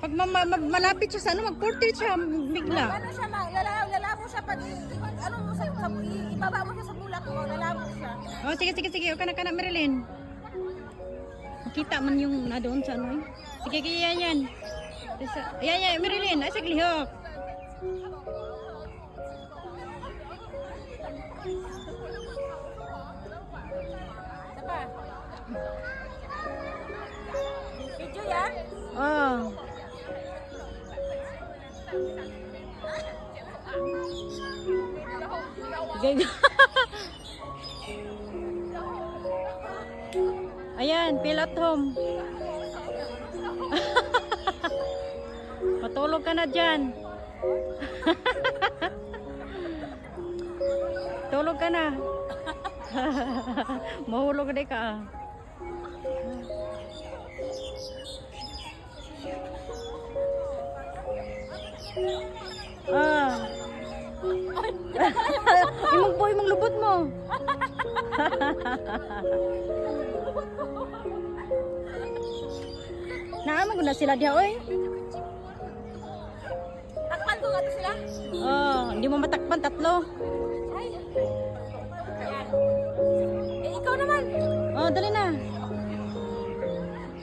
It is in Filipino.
Pag malapit siya sa ano, mag-portrait siya bigla. Ano siya, lalabo siya pag ano mo sa ibaba mo siya sa bulak mo, lalabo siya. Oh, sige. O kana Marilyn. Makita man yung na doon sa ano eh. Sige, yan. Yan, Marilyn. Ay, saglihok. Sapa. Video yan? Oh. Sige. Ayan, feel at home. Matulog ka na dyan. Tulog ka na. Mahulog na ka. Imong lubot mo. Naaman ko na sila diha oy. Takpan ko nga to sila. Oh, hindi mo matakpan tatlo. Ay. Ayan. Eh, ikaw naman. Oh, dali na.